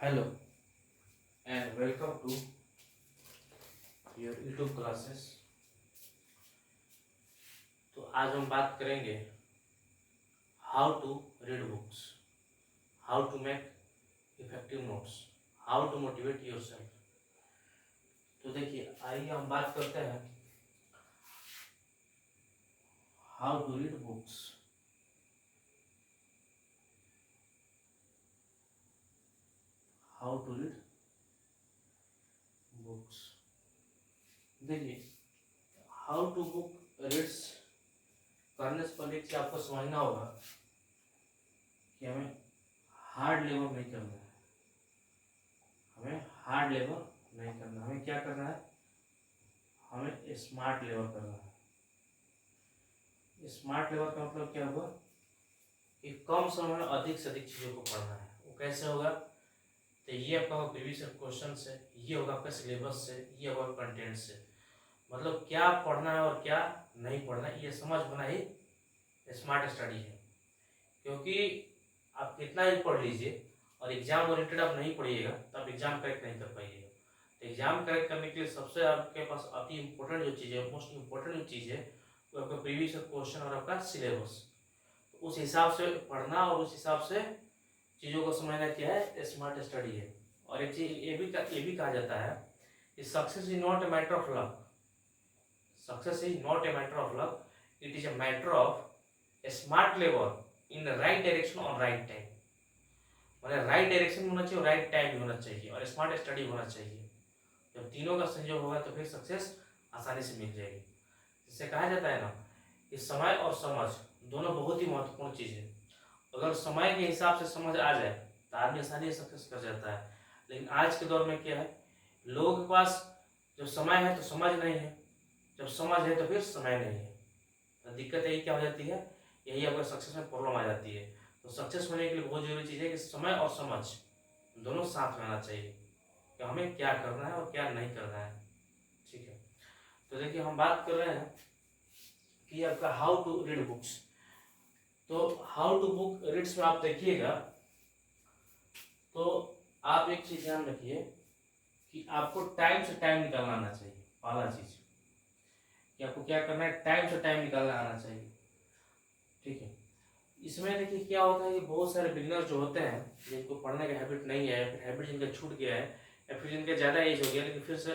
Hello and welcome to your YouTube classes। तो आज हम बात करेंगे how to read books, how to make effective notes, how to motivate yourself. तो देखिए, आइए हम बात करते हैं how to read books. How to read books. देखिए, हाउ टू बुक रीड्स करने से पहले कि आपको समझना होगा कि हमें हार्ड लेबर नहीं करना है। हमें हार्ड लेबर नहीं करना, हमें क्या करना है, हमें स्मार्ट लेबर करना है। स्मार्ट लेबर का मतलब क्या हुआ कि कम समय में अधिक से अधिक चीज़ों को पढ़ना है। वो कैसे होगा? तो ये आपका प्रीवियस क्वेश्चन से, ये होगा आपका सिलेबस से, ये होगा कंटेंट से। मतलब क्या पढ़ना है और क्या नहीं पढ़ना है, ये समझ होना ही स्मार्ट स्टडी है। क्योंकि आप कितना ही पढ़ लीजिए और एग्जाम ओरिएंटेड आप नहीं पढ़िएगा तो आप एग्जाम करेक्ट नहीं कर पाइएगा। तो एग्जाम करेक्ट करने के लिए सबसे आपके पास अति इम्पोर्टेंट जो चीज़ है, मोस्ट इम्पोर्टेंट जो चीज़ है, वो आपका प्रीवियस क्वेश्चन और आपका सिलेबस। तो उस हिसाब से पढ़ना और उस हिसाब से चीज़ों को समझना क्या है, स्मार्ट स्टडी है। और एक चीज ये भी कहा जाता है कि success is not a matter of luck. Success is not a matter of luck, it is a matter of smart labour in the right direction और राइट टाइम। मतलब राइट डायरेक्शन होना चाहिए और राइट टाइम भी होना चाहिए और smart study होना चाहिए। जब तीनों का संयोग होगा तो फिर सक्सेस आसानी से मिल जाएगी। जिससे कहा जाता है ना कि समय और समझ दोनों बहुत ही महत्वपूर्ण चीज़ है। अगर समय के हिसाब से समझ आ जाए तो आदमी आसानी से सक्सेस कर जाता है। लेकिन आज के दौर में क्या है, लोगों के पास जब समय है तो समझ नहीं है, जब समझ है तो फिर समय नहीं है। तो दिक्कत यही क्या हो जाती है, यही अगर सक्सेस में प्रॉब्लम आ जाती है। तो सक्सेस होने के लिए बहुत जरूरी चीज़ है कि समय और समझ दोनों साथ में आना चाहिए कि हमें क्या करना है और क्या नहीं करना है। ठीक है, तो देखिए हम बात कर रहे हैं कि आपका हाउ टू रीड बुक्स। तो हाउ टू बुक रीड्स में आप देखिएगा तो आप एक चीज ध्यान रखिए कि आपको टाइम से टाइम निकालना आना चाहिए। पहला चीज कि आपको क्या करना है, टाइम से टाइम निकालना आना चाहिए। ठीक है, इसमें देखिए क्या होता है कि बहुत सारे बिगिनर जो होते हैं जिनको पढ़ने का हैबिट नहीं है, फिर हैबिट जिनका छूट गया है या फिर जिनका ज़्यादा एज हो गया लेकिन फिर से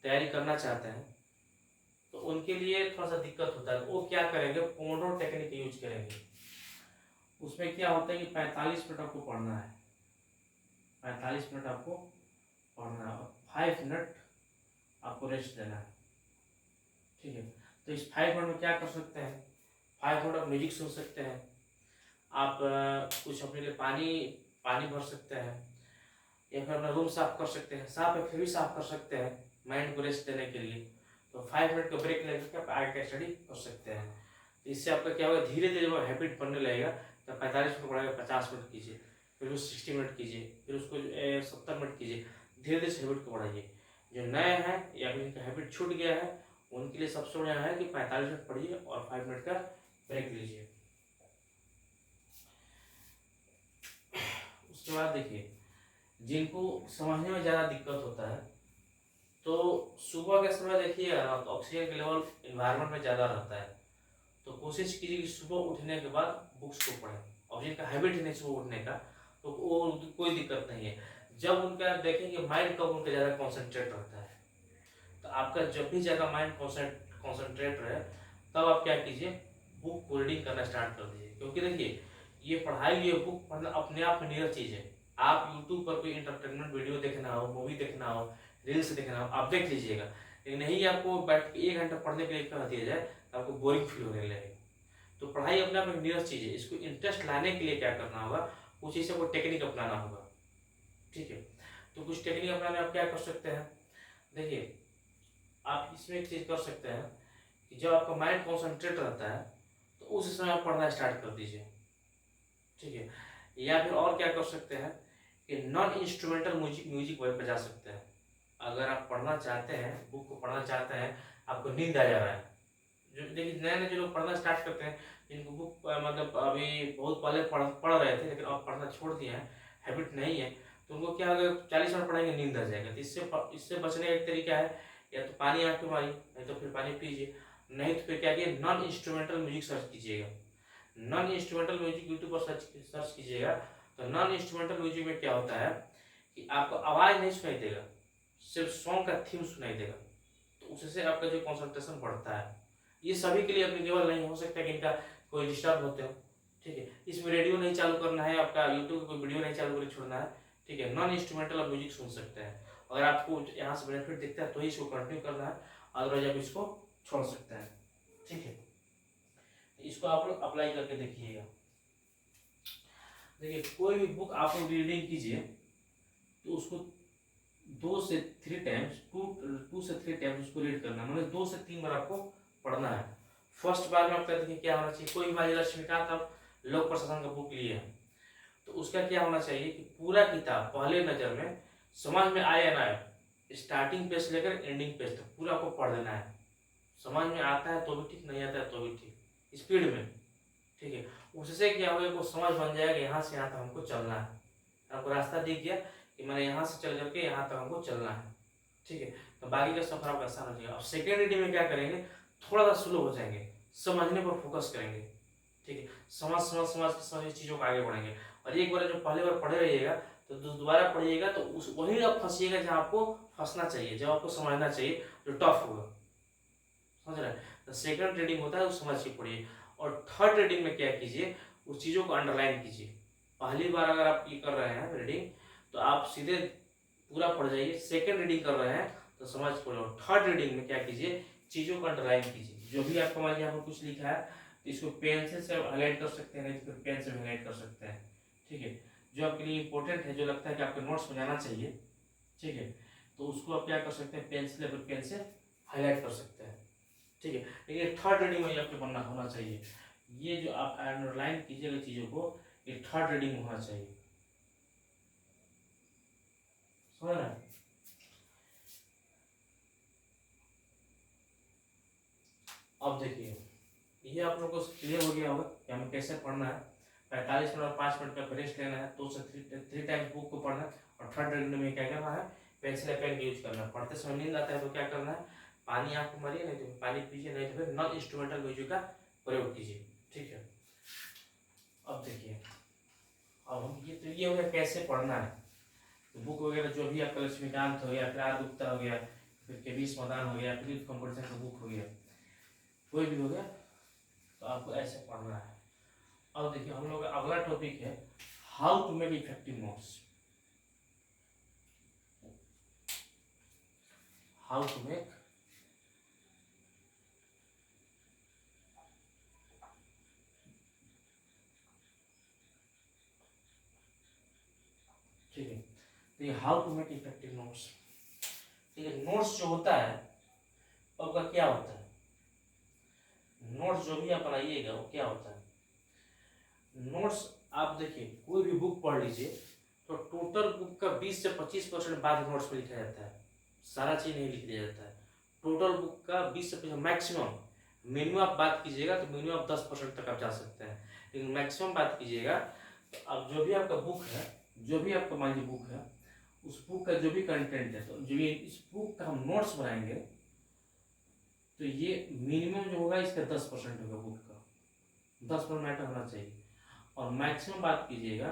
तैयारी करना चाहते हैं, तो उनके लिए थोड़ा सा दिक्कत होता है। वो क्या करेंगे, पोमोडोरो टेक्निक यूज करेंगे। उसमें क्या होता है कि 45 मिनट आपको पढ़ना है, 45 मिनट आपको पढ़ना है और 5 मिनट आपको रेस्ट देना है। ठीक है, तो इस 5 मिनट में क्या कर सकते हैं, 5 मिनट आप म्यूजिक सुन सकते हैं, आप कुछ अपने लिए पानी पानी भर सकते हैं, या फिर अपना रूम साफ कर सकते हैं, साफ या फिर भी साफ कर सकते हैं माइंड को रेस्ट देने के लिए। तो 5 मिनट का ब्रेक लेकर आप आगे का स्टडी कर सकते हैं। तो इससे आपका क्या होगा, धीरे धीरे वो हैबिट बनने लगेगा। तो 45 मिनट पढ़ेगा, 50 मिनट कीजिए, फिर उसको 60 मिनट कीजिए, फिर उसको 70 मिनट कीजिए। धीरे धीरे हैबिट को बढ़ाइए। जो नए हैं या फिर जिनका हैबिट छूट गया है उनके लिए सबसे बढ़िया है कि 45 मिनट पढ़िए और 5 मिनट का ब्रेक लीजिए। उसके बाद देखिए, जिनको समझने में ज़्यादा दिक्कत होता है तो सुबह के समय देखिए तो ऑक्सीजन का लेवल इन्वायरमेंट में ज़्यादा रहता है। तो कोशिश कीजिए कि सुबह उठने के बाद बुक्स को पढ़ें। और जिनका हैबिट है नहीं सुबह उठने का तो वो कोई दिक्कत नहीं है। जब उनका देखेंगे माइंड कब उनका ज़्यादा कॉन्सेंट्रेट रहता है, तो आपका जब भी ज़्यादा माइंड कॉन्सेंट्रेट रहे तब आप क्या कीजिए, बुक को रीडिंग करना स्टार्ट कर दीजिए। क्योंकि देखिए ये पढ़ाई, ये बुक पढ़ना अपने आप में नियर चीज़ है। आप यूट्यूब पर कोई इंटरटेनमेंट वीडियो देखना हो, मूवी देखना हो, रील्स देखना हो, आप देख लीजिएगा। लेकिन नहीं आपको बैठ के 1 घंटा पढ़ने के लिए कह दिया जाए तो आपको बोरिंग फील होने लगेगा। तो पढ़ाई अपने आप में नियर चीज़ है। इसको इंटरेस्ट लाने के लिए क्या करना होगा, कुछ ऐसे को टेक्निक अपनाना होगा। ठीक है, तो कुछ टेक्निक अपनाने आप क्या कर सकते हैं, देखिए आप इसमें एक चीज़ कर सकते हैं कि जब आपका माइंड कॉन्सेंट्रेट रहता है तो उस समय आप पढ़ना स्टार्ट कर दीजिए। ठीक है, या फिर और क्या कर सकते हैं कि नॉन इंस्ट्रूमेंटल म्यूजिक बजा सकते हैं। अगर आप पढ़ना चाहते हैं, बुक को पढ़ना चाहते हैं, आपको नींद आ जा रहा है। जो देखिए नए नए जो लोग पढ़ना स्टार्ट करते हैं, जिनको बुक मतलब अभी बहुत पहले पढ़ रहे थे लेकिन अब पढ़ना छोड़ दिए हैं, हैबिट नहीं है, तो उनको क्या होगा, 40 मिनट पढ़ेंगे नींद आ जाएगा। तो इससे बचने का एक तरीका है, या तो पानी आंख में मारिए, नहीं तो फिर पानी पीजिए, नहीं तो फिर क्या किए, नॉन इंस्ट्रूमेंटल म्यूजिक सर्च कीजिएगा। नॉन इंस्ट्रूमेंटल म्यूजिक यूट्यूब पर सर्च कीजिएगा। तो नॉन इंस्ट्रूमेंटल म्यूजिक में क्या होता है कि आपको आवाज नहीं सुनाई देगा, सिर्फ सॉन्ग का थीम सुनाई देगा। तो उससे आपका जो कंसंट्रेशन बढ़ता है। ये सभी के लिए एप्लीकेबल नहीं हो सकता कि इनका कोई डिस्टर्ब होते हो, ठीक है। इसमें रेडियो नहीं चालू करना है, आपका यूट्यूब कोई वीडियो नहीं चालू करके छोड़ना है, ठीक है। नॉन इंस्ट्रूमेंटल आप म्यूजिक सुन सकते हैं। अगर आपको यहाँ से बेनिफिट दिखता है तो ही इसको कंटिन्यू करना है, अदरवाइज आप इसको छोड़ सकते हैं, ठीक है। इसको आप लोग अप्लाई करके देखिएगा। देखिए कोई भी बुक आप लोग रीडिंग कीजिए तो उसको 2 से 3 टाइम्स, 2 से 3 टाइम्स उसको रीड करना, मतलब 2 से 3 बार आपको पढ़ना है। फर्स्ट बार में आपका देखिए क्या होना चाहिए, कोई भी लक्ष्मीकांत आप लोक प्रशासन का बुक लिए हैं तो उसका क्या होना चाहिए कि पूरा किताब पहले नजर में समझ में आए या ना आए, स्टार्टिंग पेज से लेकर एंडिंग पेज तक पूरा आपको पढ़ देना है। समझ में आता है तो भी ठीक, नहीं आता है तो भी ठीक, स्पीड में, ठीक है। उससे क्या होगा, वो समझ बन जाएगा यहाँ से यहाँ तक हमको चलना है। आपको रास्ता दिख गया कि मैंने यहाँ से चल करके यहाँ तक हमको चलना है, ठीक है। तो बाकी का सफर आपका आसान हो जाएगा। अब सेकेंड रीडिंग में क्या करेंगे, थोड़ा सा स्लो हो जाएंगे, समझने पर फोकस करेंगे, ठीक है। समझ चीज़ों को आगे बढ़ेंगे। और एक बार जो पहले बार पढ़े रहिएगा तो दोबारा पढ़िएगा तो उस वही आप फंसिएगा जहाँ आपको फंसना चाहिए, जहाँ आपको समझना चाहिए, जो टफ होगा, समझ रहे हैं। तो सेकंड रीडिंग होता है वो समझ के पढ़िए। और थर्ड रीडिंग में क्या कीजिए, उस चीज़ों को अंडरलाइन कीजिए। पहली बार अगर आप ये कर रहे हैं रीडिंग तो आप सीधे पूरा पढ़ जाइए, सेकंड रीडिंग कर रहे हैं तो समझ पढ़ो। थर्ड रीडिंग में क्या कीजिए, चीज़ों को अंडरलाइन कीजिए। जो भी आपको मान यहाँ पर कुछ लिखा है तो इसको पेंसिल से हाईलाइट कर सकते हैं, नहीं तो फिर पेन से हाईलाइट कर सकते हैं, ठीक है। जो आपके लिए इंपॉर्टेंट है, जो लगता है कि आपके नोट्स में जाना चाहिए, ठीक है, तो उसको आप क्या कर सकते हैं, पेंसिल या फिर पेन से हाईलाइट कर सकते हैं, ठीक है। लेकिन थर्ड रीडिंग में आपके बनना होना चाहिए। ये जो आप अंडरलाइन कीजिएगा चीज़ों को, ये थर्ड रीडिंग में होना चाहिए, समझ रहे हैं। अब देखिए ये आप लोगों को क्लियर हो गया होगा कि हमें कैसे पढ़ना है। 45 मिनट और 5 मिनट का रेस्ट लेना है, 2 से 3 टाइम्स बुक को पढ़ना है। और थर्ड रीडिंग में क्या करना है, पेंसिल या पेन यूज करना है। पढ़ते समय नींद आता है तो क्या करना है, पानी आंख में मारिए, नहीं तो पानी पीजिए, नहीं तो फिर नॉन इंस्ट्रूमेंटल म्यूजिक का प्रयोग कीजिए, ठीक है। अब देखिए अब हम ये हो गया कैसे पढ़ना है। तो बुक वगैरह जो भी आपका लक्ष्मीकांत हो गया, फिर गुप्ता हो गया, फिर के बीस मदान हो गया, फिर कंपटीशन का बुक हो गया, कोई भी हो गया, तो आपको ऐसे पढ़ना है। अब देखिए हम लोग अगला टॉपिक है how to make effective notes. How to make ठीक है। तो ये how to make effective notes, ठीक है। नोट्स जो होता है आपका क्या होता है, नोट्स जो भी आप बनाइएगा वो क्या होता है, नोट्स आप देखिए कोई भी बुक पढ़ लीजिए तो टोटल बुक का 20 से 25% बाद नोट्स में लिखा जाता है, सारा चीज नहीं लिख दिया जाता है। टोटल बुक का 20 से 25 मैक्सिमम, मिनिमम आप बात कीजिएगा तो मिनिमम आप 10% तक आप जा सकते हैं, लेकिन मैक्सिमम बात कीजिएगा तो अब जो भी आपका बुक है, जो भी आपका मान लीजिए बुक है, उस बुक का जो भी कंटेंट है, तो जो ये इस बुक का हम नोट्स बनाएंगे तो ये मिनिमम जो होगा इसका 10% होगा, बुक का 10% मैटर होना चाहिए। और मैक्सिमम बात कीजिएगा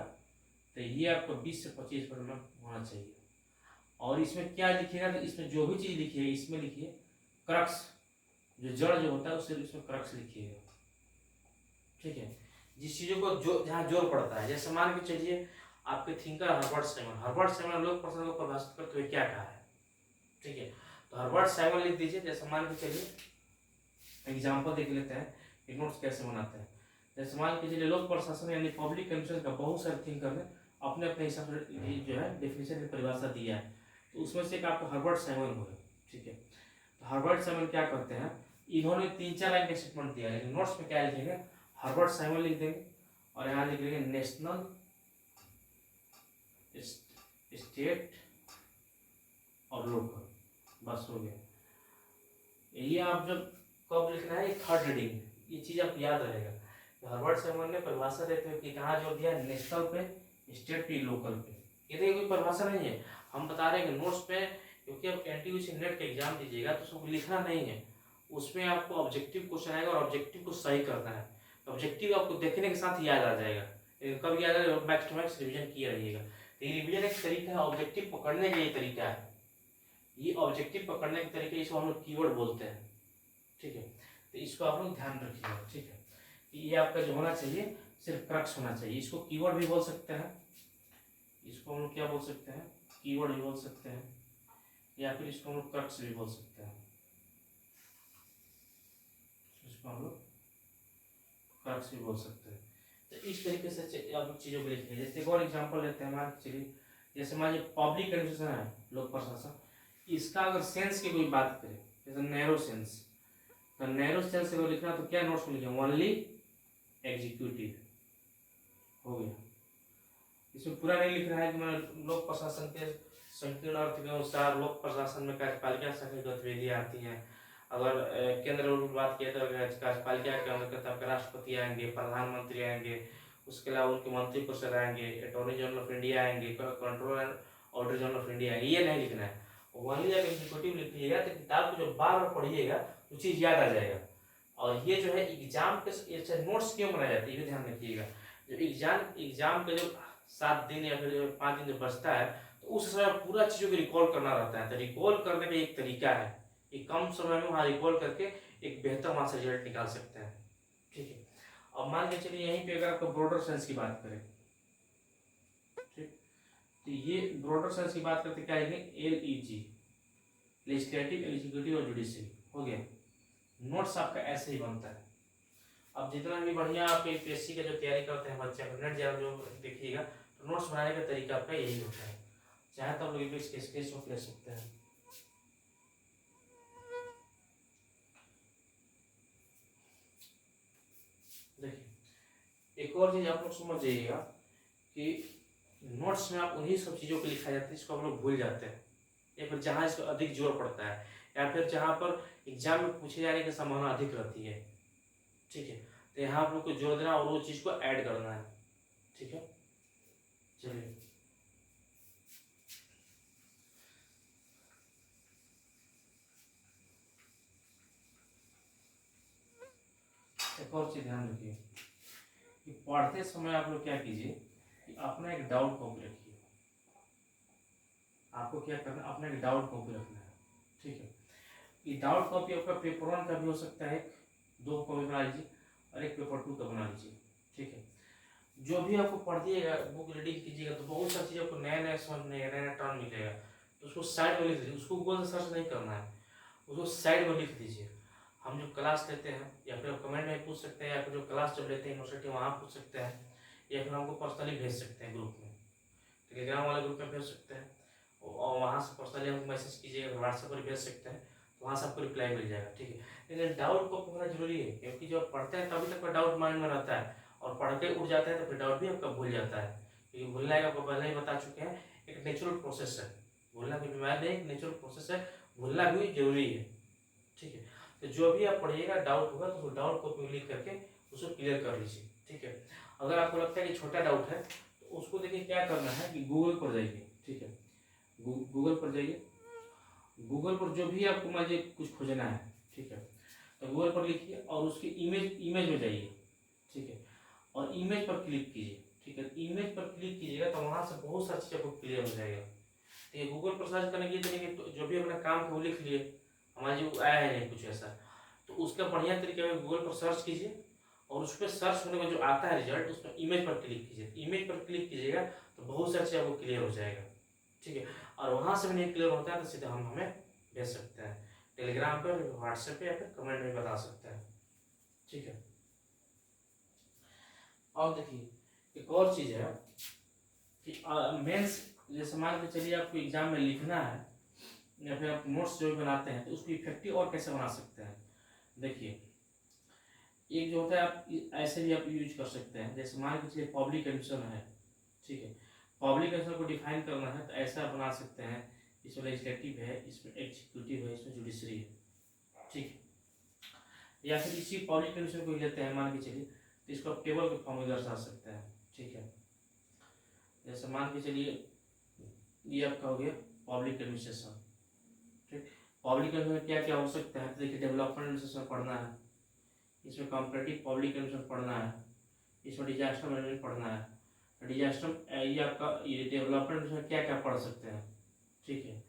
तो ये आपको 20 से 25% होना चाहिए। और इसमें क्या लिखिएगा, तो इसमें जो भी चीज़ लिखिए इसमें लिखिए क्रक्स, जो जड़ जो होता है उससे इसमें क्रक्स लिखिएगा, ठीक है। जिस चीज़ों को जो जहाँ जोर पड़ता है, जैसे मान के चलिए आपके थिंकर हर्बर्ट साइमन लोग प्रश्न को परिभाषित करते हुए क्या कहा है, ठीक है। तो हर्बर्ट साइमन लिख दीजिए। जैसे मान के चलिए एग्जाम्पल देख लेते हैं कि नोट्स कैसे बनाते हैं। जैसे मान के चलिए लोक प्रशासन यानी पब्लिक एडमिनिस्ट्रेशन का बहुत सारे थिंकर ने अपने अपने हिसाब से जो है डेफिनेशन की परिभाषा दिया है। तो उसमें से एक आपका हर्बर्ट साइमन हो गया, ठीक है। तो हर्बर्ट साइमन क्या करते हैं, इन्होंने 3-4 लाइन का स्टेटमेंट दिया, लेकिन नोट्स में क्या लिखेंगे, हर्बर्ट साइमन लिख देंगे और यहाँ लिख देंगे नेशनल स्टेट और लोकल, बस हो गया। ये आप जब कब लिखना है, थर्ड रीडिंग, ये चीज़ आप याद रहेगा। तो हर्बर्ट साइमन ने परिभाषा देते हुए कि कहाँ जोर दिया, नेशनल पे, स्टेट पे, लोकल पे, ये देखिए कोई परिभाषा नहीं है, हम बता रहे हैं कि नोट्स पे, क्योंकि आप एनटीपीसी नेट का एग्जाम दीजिएगा तो उसको लिखना नहीं है, उसमें आपको ऑब्जेक्टिव क्वेश्चन आएगा और ऑब्जेक्टिव को सही करना है। ऑब्जेक्टिव आपको देखने के साथ याद आ जाएगा, लेकिन कब याद आएगा, मैक्स टू मैक्स रिविजन किया रहिएगा। तो ये रिविजन एक तरीका है, ऑब्जेक्टिव पकड़ने का ये तरीका है, ये ऑब्जेक्टिव पकड़ने के तरीके, इसको हम लोग कीवर्ड बोलते हैं, ठीक है। तो इसको आप लोग ध्यान रखिएगा, ठीक है। ये आपका जो होना चाहिए सिर्फ क्रक्स होना चाहिए, इसको कीवर्ड भी बोल सकते हैं, इसको हम लोग क्या बोल सकते हैं, कीवर्ड भी बोल सकते हैं, या फिर इसको हम लोग क्रक्स भी बोल सकते हैं, इसको हम लोग क्रक्स भी बोल सकते हैं। तो इस तरीके से आप लोग चीज़ों को लिखिए। जैसे एक और एग्जाम्पल लेते हैं, मान चलिए जैसे मान लीजिए पब्लिक एडमिनिस्ट्रेशन है, लोक प्रशासन, इसका अगर सेंस की कोई बात करें, जैसे नैरो सेंस, तो नैरो सेंस अगर लिखना तो क्या नोट्स में लिखें, ओनली एग्जीक्यूटिव हो गया। इसमें पूरा नहीं लिख रहा है कि मैं लोक प्रशासन के संकीर्ण अर्थ के अनुसार लोक प्रशासन में कार्यपालिका संघ गतिविधियाँ आती हैं। अगर केंद्र में बात किया तो कार्यपालिका के अंतर्गत आपके राष्ट्रपति आएंगे, प्रधानमंत्री आएंगे, उसके अलावा उनके मंत्री परिषद आएंगे, अटॉर्नी जनरल ऑफ इंडिया आएंगे, controller and auditor general of India आएंगे, ये नहीं लिखना है। ओनली अगर एग्जीक्यूटिव लिखिएगा तो किताब को जो बार बार पढ़िएगा वो चीज़ याद आ जाएगा। और ये जो है एग्जाम के नोट्स क्यों बनाए जाते हैं ये ध्यान रखिएगा। जो एग्जाम का जो 7 दिन या फिर 5 दिन जो बचता है, तो उस समय पूरा चीज़ों को रिकॉल करना रहता है। तो रिकॉल करने का एक तरीका है, एक कम समय में वहाँ रिकॉल करके एक बेहतर वहाँ से रिजल्ट निकाल सकते हैं, ठीक है। अब मान के चलिए यहीं पे अगर आपको ब्रॉडर सेंस की बात करें, ठीक, तो ये ब्रॉडर सेंस की बात करते क्या है, LEG, लेजिस्लेटिव, एग्जीक्यूटिव और जुडिशरी हो गया। नोट्स आपका ऐसे ही बनता है। अब जितना भी बढ़िया आप यूपीएससी का जो तैयारी करते हैं बच्चे, नेट जब जो देखिएगा तो नोट्स बनाने का तरीका आपका यही होता है। चाहे तो आप लोग इसके स्केच में ले सकते हैं। देखिए एक और चीज आप लोग समझ जाइएगा कि नोट्स में आप उन्हीं सब चीज़ों को लिखा जाता है जिसको हम लोग भूल जाते हैं, या फिर जहाँ इसको अधिक जोर पड़ता है, या फिर जहाँ पर एग्जाम में पूछे जाने की संभावना अधिक रहती है, ठीक है। तो यहाँ आप लोग को जोर देना और वो चीज़ को ऐड करना है, ठीक है। चलिए एक और चीज ध्यान रखिए कि पढ़ते समय आप लोग क्या कीजिए कि अपना एक डाउट कॉपी रखिए। आपको क्या करना है, अपना एक डाउट कॉपी रखना है, ठीक है। ये डाउट कॉपी आपका पेपर 1 का भी हो सकता है, 2 कॉपी बना लीजिए, और एक पेपर 2 का बना लीजिए, ठीक है। जो भी आपको पढ़िएगा, बुक रीडिंग कीजिएगा तो बहुत सारी चीज़ आपको नया नया समझ में नया नया टर्म मिलेगा, तो उसको साइड में लिख दीजिए। उसको गूगल से सर्च नहीं करना है, उसको साइड में लिख दीजिए। हम जो क्लास लेते हैं, या फिर आप कमेंट में पूछ सकते हैं, या फिर जो क्लास जब लेते हैं यूनिवर्सिटी वहाँ पूछ सकते हैं, या फिर हमको पर्सनली भेज सकते हैं ग्रुप में, टेलीग्राम वाले ग्रुप में भेज सकते हैं, और वहाँ से पर्सनली हमको मैसेज कीजिएगा, व्हाट्सएप पर भेज सकते हैं, तो वहाँ से आपको रिप्लाई मिल जाएगा, ठीक है। लेकिन डाउट को होना जरूरी है, क्योंकि जब पढ़ते हैं तभी तक डाउट माइंड में रहता है, और पढ़ के उठ जाता है तो फिर डाउट भी आपका भूल जाता है, क्योंकि भूलने का आपको पहले ही बता चुके हैं एक नेचुरल प्रोसेस है। भूलना कोई बीमारी नहीं, एक नेचुरल प्रोसेस है, भूलना भी जरूरी है, ठीक है। तो जो भी आप पढ़िएगा डाउट होगा तो डाउट को लिख करके उसको क्लियर कर लीजिए, ठीक है। अगर आपको लगता है कि छोटा डाउट है तो उसको देखिए क्या करना है कि गूगल पर जाइए, ठीक है। गूगल पर जाइए, गूगल पर जो भी आपको मान लीजिए कुछ खोजना है, ठीक है, तो गूगल पर लिखिए और उसकी इमेज में जाइए, ठीक है, और इमेज पर क्लिक कीजिए, ठीक है। इमेज पर क्लिक कीजिएगा तो वहाँ से बहुत सारी चीज़ आपको क्लियर हो जाएगा। तो ये गूगल पर सर्च करने के तरीके तो जो भी अपना काम है वो लिख लिए, हमारे जो आया है नहीं कुछ ऐसा, तो उसका बढ़िया तरीके में गूगल पर सर्च कीजिए, और उस पर सर्च होने में जो आता है रिजल्ट उस पर इमेज पर क्लिक कीजिए। इमेज पर क्लिक कीजिएगा तो बहुत सारी चीज़ आपको क्लियर हो जाएगा, ठीक है। और वहाँ से भी नहीं क्लियर होता है तो सीधा हम हमें भेज सकते हैं टेलीग्राम पर, व्हाट्सएप पे, या फिर कमेंट में बता सकते हैं, ठीक है। और देखिए एक और चीज़ है कि मेंस, जैसे मान के चलिए आपको एग्जाम में लिखना है या फिर आप नोट्स जो भी बनाते हैं तो उसको इफेक्टिव और कैसे बना सकते हैं। देखिए एक जो होता है आप ऐसे भी आप यूज कर सकते हैं, जैसे मान के चलिए पब्लिक एडमिशन है, ठीक है। पब्लिक एडमिशन को डिफाइन करना है तो ऐसा बना सकते हैं, इसमें लेजिस्लेटिव है, इसमें एग्जीक्यूटिव है, इसमें जुडिशरी है, ठीक है। या फिर इसी पब्लिक एडमिशन को लेते हैं मान के चलिए, तो इसको आप टेबल के फॉर्म में दर्शा सकते हैं, ठीक है। जैसे मान के चलिए ये आपका हो गया पब्लिक एडमिनिस्ट्रेशन। ठीक, पब्लिक एडमिनिस्ट्रेशन क्या क्या हो सकता है, देखिए डेवलपमेंट एडमिनिस्ट्रेशन पढ़ना है, इसमें कॉम्पिटेटिव पब्लिक एडमिनिस्ट्रेशन पढ़ना है, इसमें डिजास्टर मैनेजमेंट पढ़ना है। डिजास्टर ये आपका ये डेवलपमेंट एडमिनिस्ट्रेशन क्या क्या पढ़ सकते हैं, ठीक है,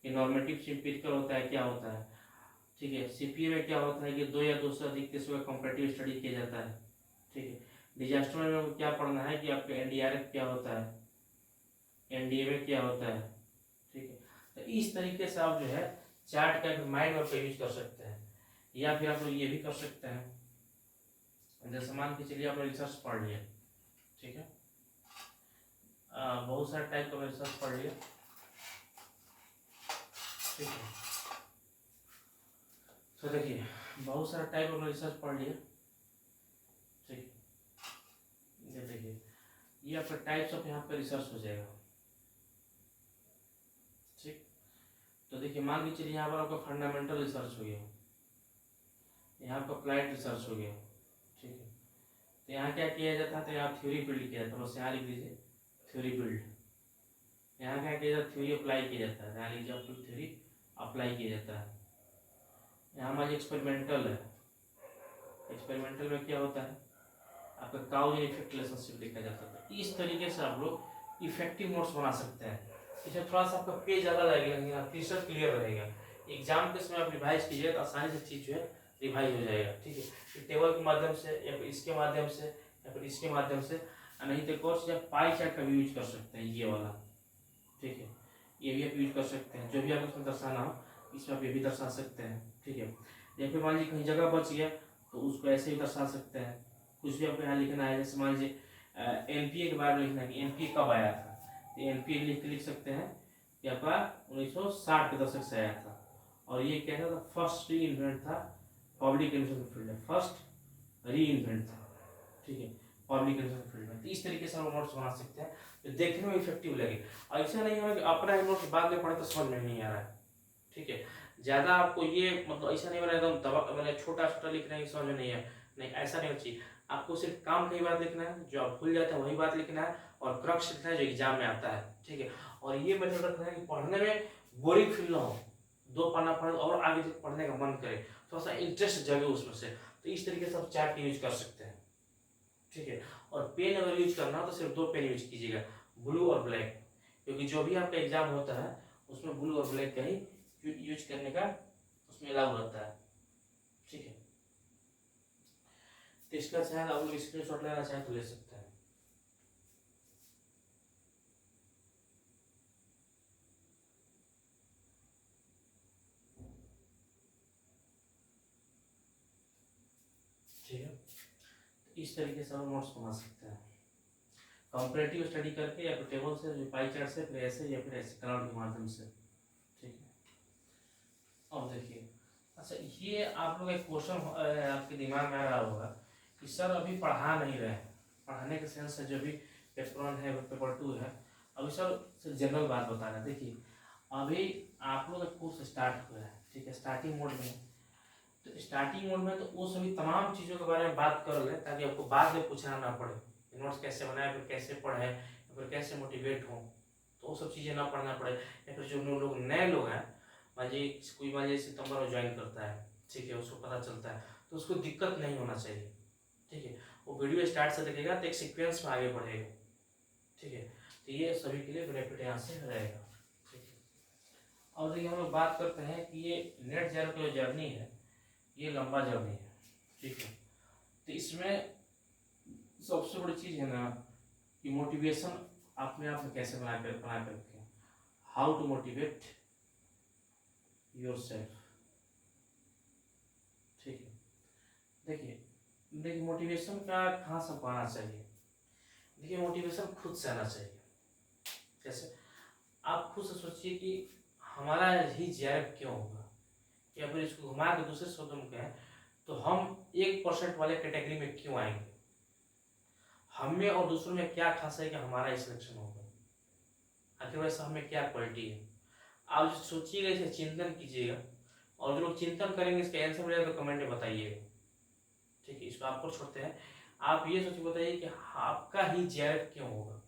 कि नॉर्मेटिव सिंपैथिकल होता है, क्या होता है, ठीक है। सीपीए में क्या होता है कि दो या दो से अधिक केसों का कंपैरेटिव स्टडी किया जाता है, ठीक है। डिजास्टर में क्या पढ़ना है कि आपका एनडीआरएफ क्या होता है, एनडीए में क्या होता है, ठीक है। तो इस तरीके से आप जो है चार्ट का माइंड मैप का यूज कर सकते हैं, या फिर आप लोग ये भी कर सकते हैं, जैसे मान के चलिए आपने रिसर्च पढ़ लिया, ठीक है, बहुत सारे टाइप का रिसर्च पढ़ लिया, ठीक है। तो देखिए बहुत सारा टाइप ऑफ रिसर्च पढ़ लिया, ठीक है। ये देखिए ये आपका टाइप्स ऑफ यहाँ पे रिसर्च हो जाएगा, ठीक। तो देखिए मान के चलिए यहाँ पर आपका फंडामेंटल रिसर्च हो गया, यहाँ पर अप्लाइड रिसर्च हो गया, ठीक है। तो यहाँ क्या किया जाता है, तो यहाँ थ्योरी बिल्ड किया जाता है, बस यहाँ लिख दीजिए थ्योरी बिल्ड। यहाँ क्या किया जाता है, थ्योरी अप्लाई किया जाता है, यहाँ लीजिए आपको थ्योरी अप्लाई किया जाता है। यहाँ हमारी एक्सपेरिमेंटल है, एक्सपेरिमेंटल में क्या होता है आपका काउज इफेक्ट रिलेशनशिप देखा जाता है। इस तरीके से आप लोग इफेक्टिव नोट्स बना सकते हैं। इसमें थोड़ा सा आपका पेज ज़्यादा लगेगा, रिसर्च क्लियर रहेगा, एग्जाम के समय आप रिवाइज कीजिए तो आसानी से चीज़ जो है रिवाइज हो जाएगा, ठीक है। टेबल के माध्यम से या फिर इसके माध्यम से या फिर इसके माध्यम से, नहीं तो एक और चीज़ पाई चार्ट का भी यूज कर सकते हैं, ये वाला, ठीक है, ये भी आप यूज कर सकते हैं, जो भी आप उसमें दर्शाना हो इसमें आप ये भी दर्शा सकते हैं, ठीक है। या फिर मान लीजिए कहीं जगह बच गया तो उसको ऐसे ही दर्शा सकते हैं। कुछ भी आपको यहाँ लिखना है, जैसे मान लीजिए एनपीए के बारे में लिखना है कि एनपीए कब आया था, तो एनपीए लिख सकते हैं कि आपका 1960 के दशक से आया था, और ये क्या था, फर्स्ट री इन्वेंट था पब्लिक एडमिनिस्ट्रेशन फील्ड में, फर्स्ट री इन्वेंट था, ठीक है, पब्लिक एडमिनिस्ट्रेशन फील्ड में। तो इस तरीके से हम नोट्स बना सकते हैं तो देखने में इफेक्टिव लगे। ऐसा नहीं है कि अपना नोट्स बाद में पढ़े तो समझ में नहीं आ रहा है, ठीक है। ज़्यादा आपको ये मतलब ऐसा नहीं बना एकदम दबा मैंने छोटा छोटा लिखना है समझ में नहीं है, नहीं ऐसा नहीं होना चाहिए। आपको सिर्फ काम की बात लिखना है, जो आप भूल जाते हैं वही बात लिखना है, और क्रक्स लिखना है जो एग्जाम में आता है, ठीक है। और ये मेथड रखना है कि पढ़ने में बोरिंग फील ना हो, दो पन्ना पढ़े और आगे पढ़ने का मन करे, थोड़ा सा इंटरेस्ट जगे उसमें से, तो इस तरीके से आप चार्ट यूज कर सकते हैं, ठीक है। और पेन अगर यूज करना हो तो सिर्फ दो पेन यूज कीजिएगा, ब्लू और ब्लैक, क्योंकि जो भी आपका एग्जाम होता है उसमें ब्लू और ब्लैक का ही यूज करने का उसमें अलाउ रहता है, ठीक है। तो इसका शायद आप लोग स्क्रीनशॉट लेना चाहें तो ले सकते हैं। ठीक है, इस तरीके से हम नोट्स बना सकते हैं कंपैरेटिव स्टडी करके, या फिर टेबल से, जो पाई चार्ट से, फिर ऐसे या फिर ऐसे क्लाउड के माध्यम से, ठीक है। अब देखिए, अच्छा ये आप लोग एक क्वेश्चन आपके दिमाग में आ रहा होगा कि सर अभी पढ़ा नहीं रहे, पढ़ाने के सेंस से जो भी पेपर 1 है पेपर 2 है, अभी सर जनरल बात बता रहे हैं। देखिए अभी आप लोग का कोर्स स्टार्ट हुआ है, ठीक है, स्टार्टिंग मोड में, तो स्टार्टिंग मोड में तो वो सभी तमाम चीज़ों के बारे में बात कर लें ताकि आपको बाद में पूछना ना पड़े, नोट्स कैसे बनाए, फिर कैसे पढ़े, फिर कैसे मोटिवेट हो, तो वो सब चीज़ें ना पढ़ना पड़े। या फिर जो लोग नए लोग हैं, मान लीजिए कोई मान लीजिए सितंबर में ज्वाइन करता है, ठीक है, उसको पता चलता है तो उसको दिक्कत नहीं होना चाहिए, ठीक है। वो वीडियो स्टार्ट से देखेगा तो एक सीक्वेंस में आगे बढ़ेगा, ठीक है। तो ये सभी के लिए बेनिफिट यहाँ से रहेगा, ठीक है। और देखिए हम लोग बात करते हैं कि ये नेट ज़ीरो की जो जर्नी है ये लंबा जर्नी है, ठीक है। तो इसमें सबसे बड़ी चीज़ है ना कि मोटिवेशन अपने आप में कैसे बना कर रखें, हाउ टू मोटिवेट योरसेल्फ, ठीक है। देखिए मोटिवेशन का कहाँ से आना चाहिए, देखिए मोटिवेशन खुद से आना चाहिए। कैसे, आप खुद से सोचिए कि हमारा ही जीआरएफ क्यों होगा, या फिर इसको घुमा के दूसरे शब्दों में कहें तो हम 1% वाले कैटेगरी में क्यों आएंगे, हमें और दूसरों में क्या खास है कि हमारा सिलेक्शन होगा, आखिर वैसा हमें क्या क्वालिटी है। आप जो सोचिएगा इसे चिंतन कीजिएगा, और जो लोग चिंतन करेंगे इसका आंसर मिलेगा तो कमेंट में बताइएगा, ठीक है। इसको आपको छोड़ते हैं, आप ये सोच बताइए कि आपका ही जीआरएफ क्यों होगा,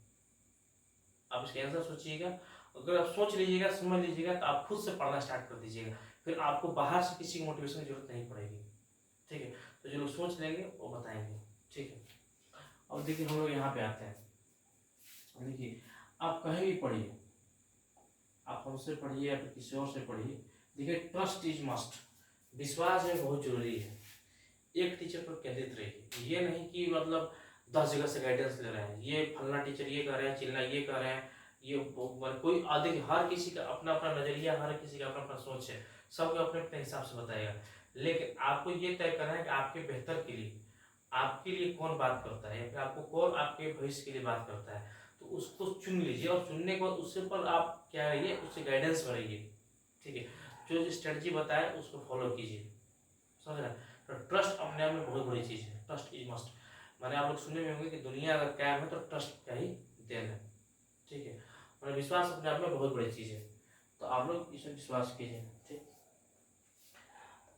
आप इसका आंसर सोचिएगा। अगर आप सोच लीजिएगा, समझ लीजिएगा, तो आप खुद से पढ़ना स्टार्ट कर दीजिएगा, फिर आपको बाहर से किसी की मोटिवेशन की जरूरत नहीं पड़ेगी। ठीक है, तो जो लोग सोच लेंगे वो बताएंगे। ठीक है, अब देखिए हम लोग यहाँ पे आते हैं। देखिए आप कहीं भी पढ़िए, आप हमसे पढ़िए या फिर किसी और से पढ़िए, देखिए ट्रस्ट इज मस्ट, विश्वास है बहुत जरूरी है। एक टीचर पर केंद्रित रहिए, ये नहीं कि मतलब 10 जगह से गाइडेंस ले रहे हैं, ये फलना टीचर ये कर रहे हैं, चिल्ला ये कर रहे हैं, ये कोई अधिक, हर किसी का अपना अपना नजरिया, हर किसी का अपना अपना सोच है, सबको अपने अपने हिसाब से बताएगा। लेकिन आपको ये तय करना है कि आपके बेहतर के लिए, आपके लिए कौन बात करता है, या फिर आपको कौन आपके भविष्य के लिए बात करता है, तो उसको चुन लीजिए, और चुनने के बाद उससे पर आप क्या रहिए, उससे गाइडेंस करिए। ठीक है, जो स्ट्रेटजी बताए उसको फॉलो कीजिए, समझ रहे हैं। तो ट्रस्ट अपने आप में बहुत बड़ी चीज़ है, ट्रस्ट इज मस्ट। मैंने आप लोग सुनने में होंगे कि दुनिया अगर कायम है तो ट्रस्ट का ही देन है। ठीक है, मैंने विश्वास अपने आप में बहुत बड़ी चीज़ है, तो आप लोग इसमें विश्वास कीजिए। ठीक,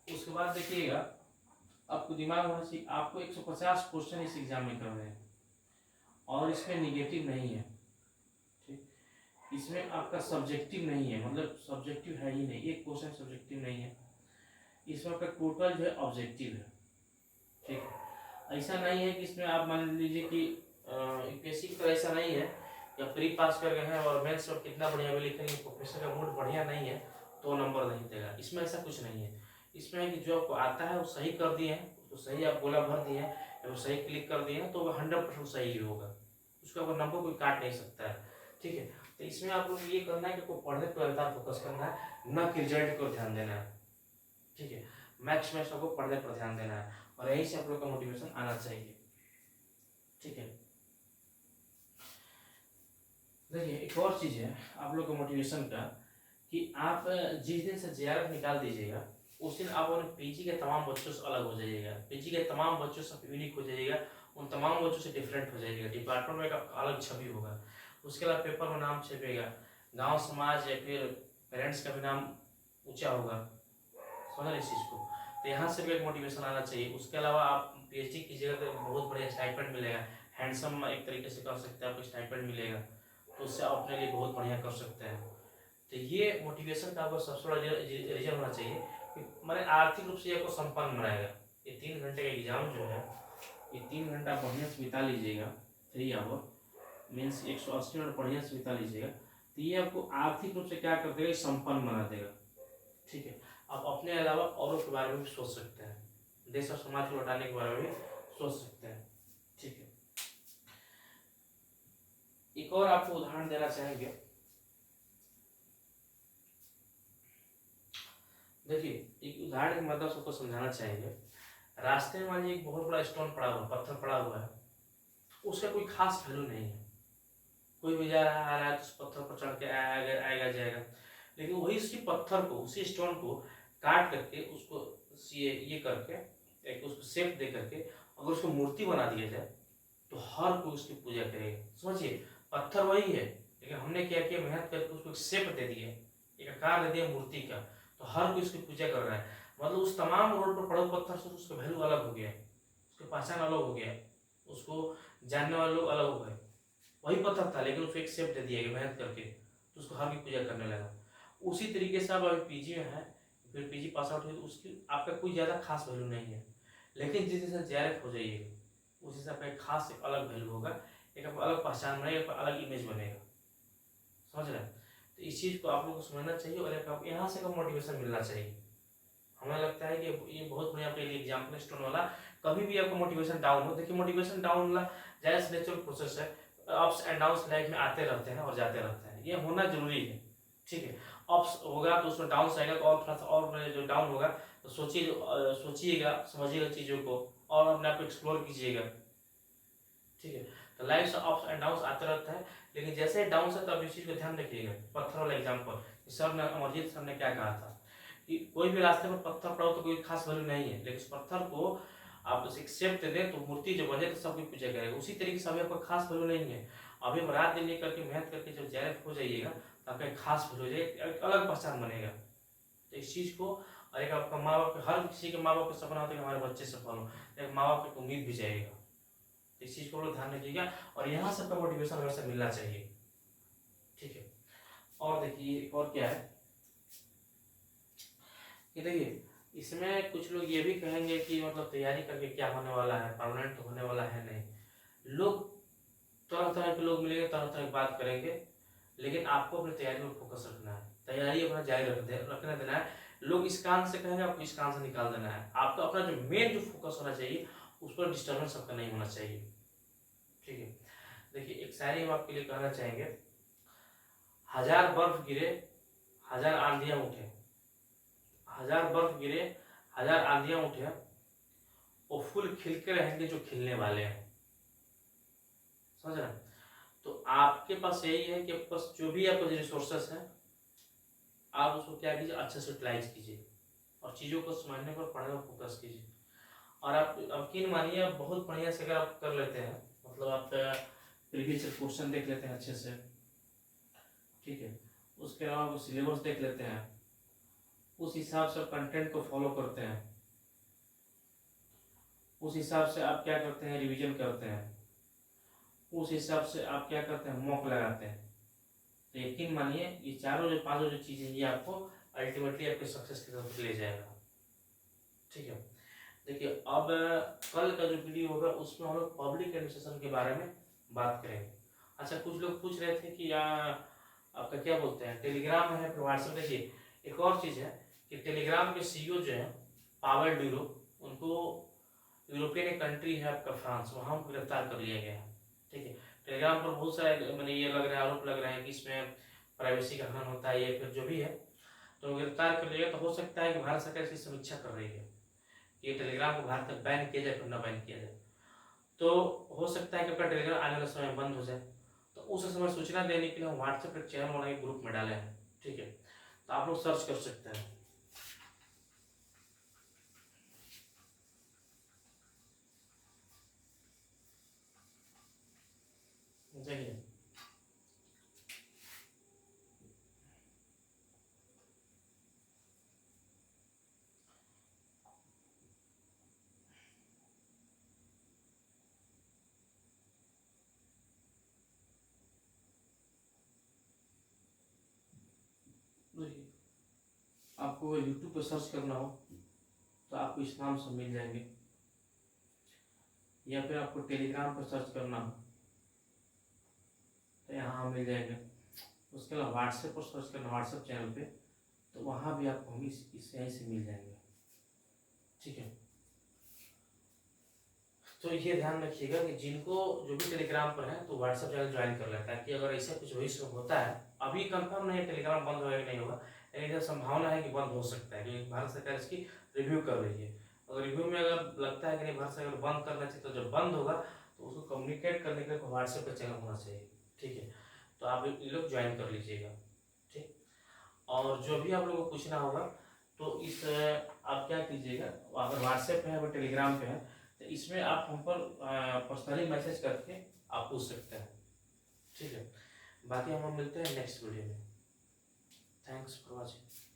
उसके बाद देखिएगा, आपको दिमाग होना चाहिए, आपको 150 क्वेश्चन इस एग्जाम में करने हैं, और इसमें निगेटिव नहीं है। ठीक, इसमें आपका सब्जेक्टिव नहीं है, मतलब सब्जेक्टिव है ही नहीं, एक क्वेश्चन सब्जेक्टिव नहीं है, इसमें आपका टोटल जो है ऑब्जेक्टिव है। ठीक है, ऐसा नहीं है कि इसमें आप मान लीजिए कि यूपीएससी की तरह ऐसा नहीं है कि आप प्री पास कर गए हैं और मेंस में कितना बढ़िया भी लिखेंगे, प्रोफेसर का मूड बढ़िया नहीं है तो नंबर नहीं देगा, इसमें ऐसा कुछ नहीं है। इसमें है कि जो आपको आता है वो सही कर दिए हैं, उसको सही आप गोला भर दिए हैं, या वो सही क्लिक कर दिए हैं, तो वो 100% सही ही होगा, उसका आपको नंबर कोई काट नहीं सकता है। ठीक है, तो इसमें आप लोग ये करना है कि आपको पढ़ने पर ज़्यादा फोकस करना है, न कि रिजल्ट को ध्यान देना है। ठीक है, मैक्स में सबको पढ़ने पर ध्यान देना है, और यहीं से आप लोग का मोटिवेशन आना चाहिए। ठीक है, देखिए एक और चीज़ है आप लोग का मोटिवेशन का, कि आप जिस दिन से जेआरएफ निकाल दीजिएगा उस दिन आप अपने पीजी के तमाम बच्चों से अलग हो जाइएगा, पीजी के तमाम बच्चों से यूनिक हो जाइएगा, उन तमाम बच्चों से डिफरेंट हो जाइएगा, डिपार्टमेंट में एक अलग छवि होगा। उसके अलावा पेपर में नाम छपेगा, गांव समाज या फिर पेरेंट्स का भी नाम ऊंचा होगा, समझ इस चीज़ को। तो यहाँ से भी एक मोटिवेशन आना चाहिए। उसके अलावा आप पीएचडी कीजिएगा तो बहुत बढ़िया स्टाइपेंड मिलेगा, हैंडसम एक तरीके से कर सकते हैं, आपको स्टाइपेंड मिलेगा, तो उससे आप अपने लिए बहुत बढ़िया कर सकते हैं। तो ये मोटिवेशन का आपको सबसे बड़ा रीजन होना चाहिए कि मैंने आर्थिक रूप से आपको संपन्न बनाएगा। ये 3 घंटे का एग्जाम जो है, ये 3 घंटा बढ़िया से बिता लीजिएगा, 3 आवर मीन्स 180 मिनट बढ़िया से बिता लीजिएगा, तो ये आपको आर्थिक रूप से क्या कर देगा, संपन्न बना देगा। ठीक है, आप अपने अलावा औरों के बारे में भी सोच सकते हैं, देश और समाज को लौटाने के बारे में भी सोच सकते हैं। ठीक है, एक और आपको उदाहरण देना चाहेंगे। देखिए एक उदाहरण की मदद सबको समझाना चाहेंगे। रास्ते में मान लीजिए एक बहुत बड़ा स्टोन पड़ा हुआ, पत्थर पड़ा हुआ है, उसका कोई खास वैल्यू नहीं है, कोई भी जा रहा है आ रहा है तो उस पत्थर पर चढ़ के आएगा आएगा जाएगा, लेकिन वही उसी पत्थर को, उसी स्टोन को काट करके उसको ये करके एक उसको शेप दे करके अगर उसको मूर्ति बना दिया जाए तो हर कोई उसकी पूजा करेगा। समझिए पत्थर वही है, लेकिन हमने क्या किया, मेहनत करके उसको एक शेप दे दिया, एक आकार दे दिया मूर्ति का, तो हर कोई उसकी पूजा कर रहा है। मतलब उस तमाम रोड पर पड़े पत्थर से उसका वैल्यू अलग हो गया, उसकी पहचान अलग हो गया, उसको जानने वाले लोग अलग हो गए। वही पत्थर था लेकिन उसको एक शेप दे दिया गया मेहनत करके, तो उसको हर कोई पूजा करने लगा। उसी तरीके से आप अभी पीजी में है, फिर पीजी पास आउट हुई तो उसकी आपका कोई ज़्यादा खास वैल्यू नहीं है, लेकिन जिस दिन से जेआरएफ हो जाइएगा उस हिसाब का एक खास एक अलग वैल्यू होगा, एक अलग पहचान बनेगा, एक अलग इमेज बनेगा, समझ रहे हैं। तो इस चीज़ को आप लोगों को समझना चाहिए, और एक यहाँ से का मोटिवेशन मिलना चाहिए। हमें लगता है कि ये बहुत बढ़िया आपके लिए एग्जाम्पल स्टोन वाला, कभी भी आपको मोटिवेशन डाउन हो, देखिए मोटिवेशन डाउन वाला जायज़ नेचुरल प्रोसेस है, अप्स एंड डाउन्स लाइफ में आते रहते हैं और जाते रहते हैं, ये होना जरूरी है। ठीक है, अप्स होगा तो उसमें डाउन आएगा, तो और थोड़ा सा और जो डाउन होगा तो सोचिएगा समझिएगा चीज़ों को और अपने आप को एक्सप्लोर कीजिएगा। ठीक है, तो लाइफ से अप्स एंड डाउन्स आते रहता है, लेकिन जैसे डाउन है तब इस चीज़ को ध्यान रखिएगा। पत्थर वाला एग्जाम्पल सर ने, अमरजीत सर ने क्या कहा था कि कोई भी रास्ते में पत्थर पड़ा हो तो कोई खास वैल्यू नहीं है, लेकिन उस पत्थर को आप उसे एक्सेप्ट दे दें तो मूर्ति जो बने तो सब कोई पूजा करेगा। उसी तरीके से अभी आपका खास वैल्यू नहीं है, अभी हम रात दिन करके मेहनत करके जब जेआरएफ हो जाइएगा तो आपका एक खास वैल्यू हो जाएगा, एक अलग पहचान बनेगा। तो इस चीज़ को, और एक आपका माँ बाप, हर किसी के माँ बाप का सपना होता है कि हमारे बच्चे सफल हो, एक माँ बाप की उम्मीद भी जाएगा। इस चीज़ को लोग ध्यान रखिएगा, और यहाँ सबका मोटिवेशन हमेशा मिलना चाहिए। ठीक है। और देखिए एक और क्या है कि देखिए इसमें कुछ लोग ये भी कहेंगे कि मतलब तैयारी करके क्या होने वाला है, परमानेंट तो होने वाला है नहीं। लोग तरह तरह के लोग मिलेंगे, तरह तरह की बात करेंगे, लेकिन आपको अपनी तैयारी में फोकस रखना है, तैयारी अपना जारी रखने देना है। लोग इस कान से कहेंगे, आपको इस कान से निकाल देना है। आपका अपना जो मेन जो फोकस होना चाहिए उस पर डिस्टर्बेंस आपका नहीं होना चाहिए। ठीक है। देखिए एक शायरी हम आपके लिए कहना चाहेंगे, हजार बर्फ गिरे हजार आंधियां उठे, हजार बर्फ गिरे हजार आंधियां उठे, वो फूल खिलके रहेंगे जो खिलने वाले हैं। समझ रहे हैं? तो आपके पास यही है कि बस जो भी आपके रिसोर्सेस हैं आप उसको क्या कीजिए, अच्छे से यूटिलाइज कीजिए और चीज़ों को समझने पर, पढ़ने पर फोकस कीजिए। और आप यकीन मानिए आप बहुत बढ़िया से अगर आप कर लेते हैं, मतलब आप प्रीवियस क्वेश्चन देख लेते हैं अच्छे से, ठीक है, उसके अलावा आप सिलेबस देख लेते हैं, उस हिसाब से कंटेंट को फॉलो करते हैं, उस हिसाब से आप क्या करते हैं, रिवीजन करते हैं, उस हिसाब से आप क्या करते हैं, मॉक लगाते हैं, तो यकीन मानिए ये चारों जो पांचों जो चीज़ें ये आपको अल्टीमेटली आपके सक्सेस की तरफ ले जाएगा। ठीक है। देखिए अब कल का जो वीडियो होगा उसमें हम लोग पब्लिक एडमिनिस्ट्रेशन के बारे में बात करेंगे। अच्छा कुछ लोग पूछ रहे थे कि आपका क्या बोलते हैं टेलीग्राम है फिर व्हाट्सएप। देखिए एक और चीज़ है कि टेलीग्राम के सीईओ जो है पावेल ड्यूरो, उनको यूरोपियन एक कंट्री है आपका फ्रांस, वहाँ उनको गिरफ्तार कर लिया गया है। ठीक है। टेलीग्राम पर बहुत सारे मैंने ये लग रहा है आरोप लग रहे हैं कि इसमें प्राइवेसी का हनन होता है या फिर जो भी है, तो गिरफ्तार कर लिया। तो हो सकता है कि भारत सरकार इसकी समीक्षा कर रही है कि टेलीग्राम को भारत में बैन किया जाए फिर न बैन किया जाए। तो हो सकता है कि आपका टेलीग्राम आने वाले समय में बंद हो जाए, तो उस समय सूचना देने के लिए हम व्हाट्सएप पर चैनल बना के ग्रुप में डाले हैं। ठीक है, तो आप लोग सर्च कर सकते हैं। देखिए आपको यूट्यूब पर सर्च करना हो तो आपको इस नाम से मिल जाएंगे, या फिर आपको टेलीग्राम पर सर्च करना हो तो यहाँ मिल जाएंगे। उसके अलावा व्हाट्सएप पर सर्च करना, व्हाट्सएप चैनल पे, तो वहाँ भी आपको हम इस यहीं से मिल जाएंगे। ठीक है। तो ये ध्यान रखिएगा कि जिनको जो भी टेलीग्राम पर है तो व्हाट्सएप चैनल ज्वाइन कर लें, ताकि अगर ऐसा कुछ भविष्य में होता है, अभी कंफर्म नहीं है टेलीग्राम बंद होगा कि नहीं होगा, लेकिन यह संभावना है कि बंद हो सकता है क्योंकि भारत सरकार इसकी रिव्यू कर रही है। अगर रिव्यू में अगर लगता है कि नहीं भारत सरकार बंद करना चाहिए, तो जब बंद होगा तो उसको कम्युनिकेट करने के लिए व्हाट्सएप पर चैनल होना चाहिए। ठीक है, तो आप ये लोग ज्वाइन कर लीजिएगा। ठीक। और जो भी आप लोगों को पूछना होगा तो इस आप क्या कीजिएगा, अगर व्हाट्सएप पे है और टेलीग्राम पे है तो इसमें आप हम पर पर्सनली मैसेज करके आप पूछ सकते हैं। ठीक है, बाकी हम मिलते हैं नेक्स्ट वीडियो में। Thanks for watching.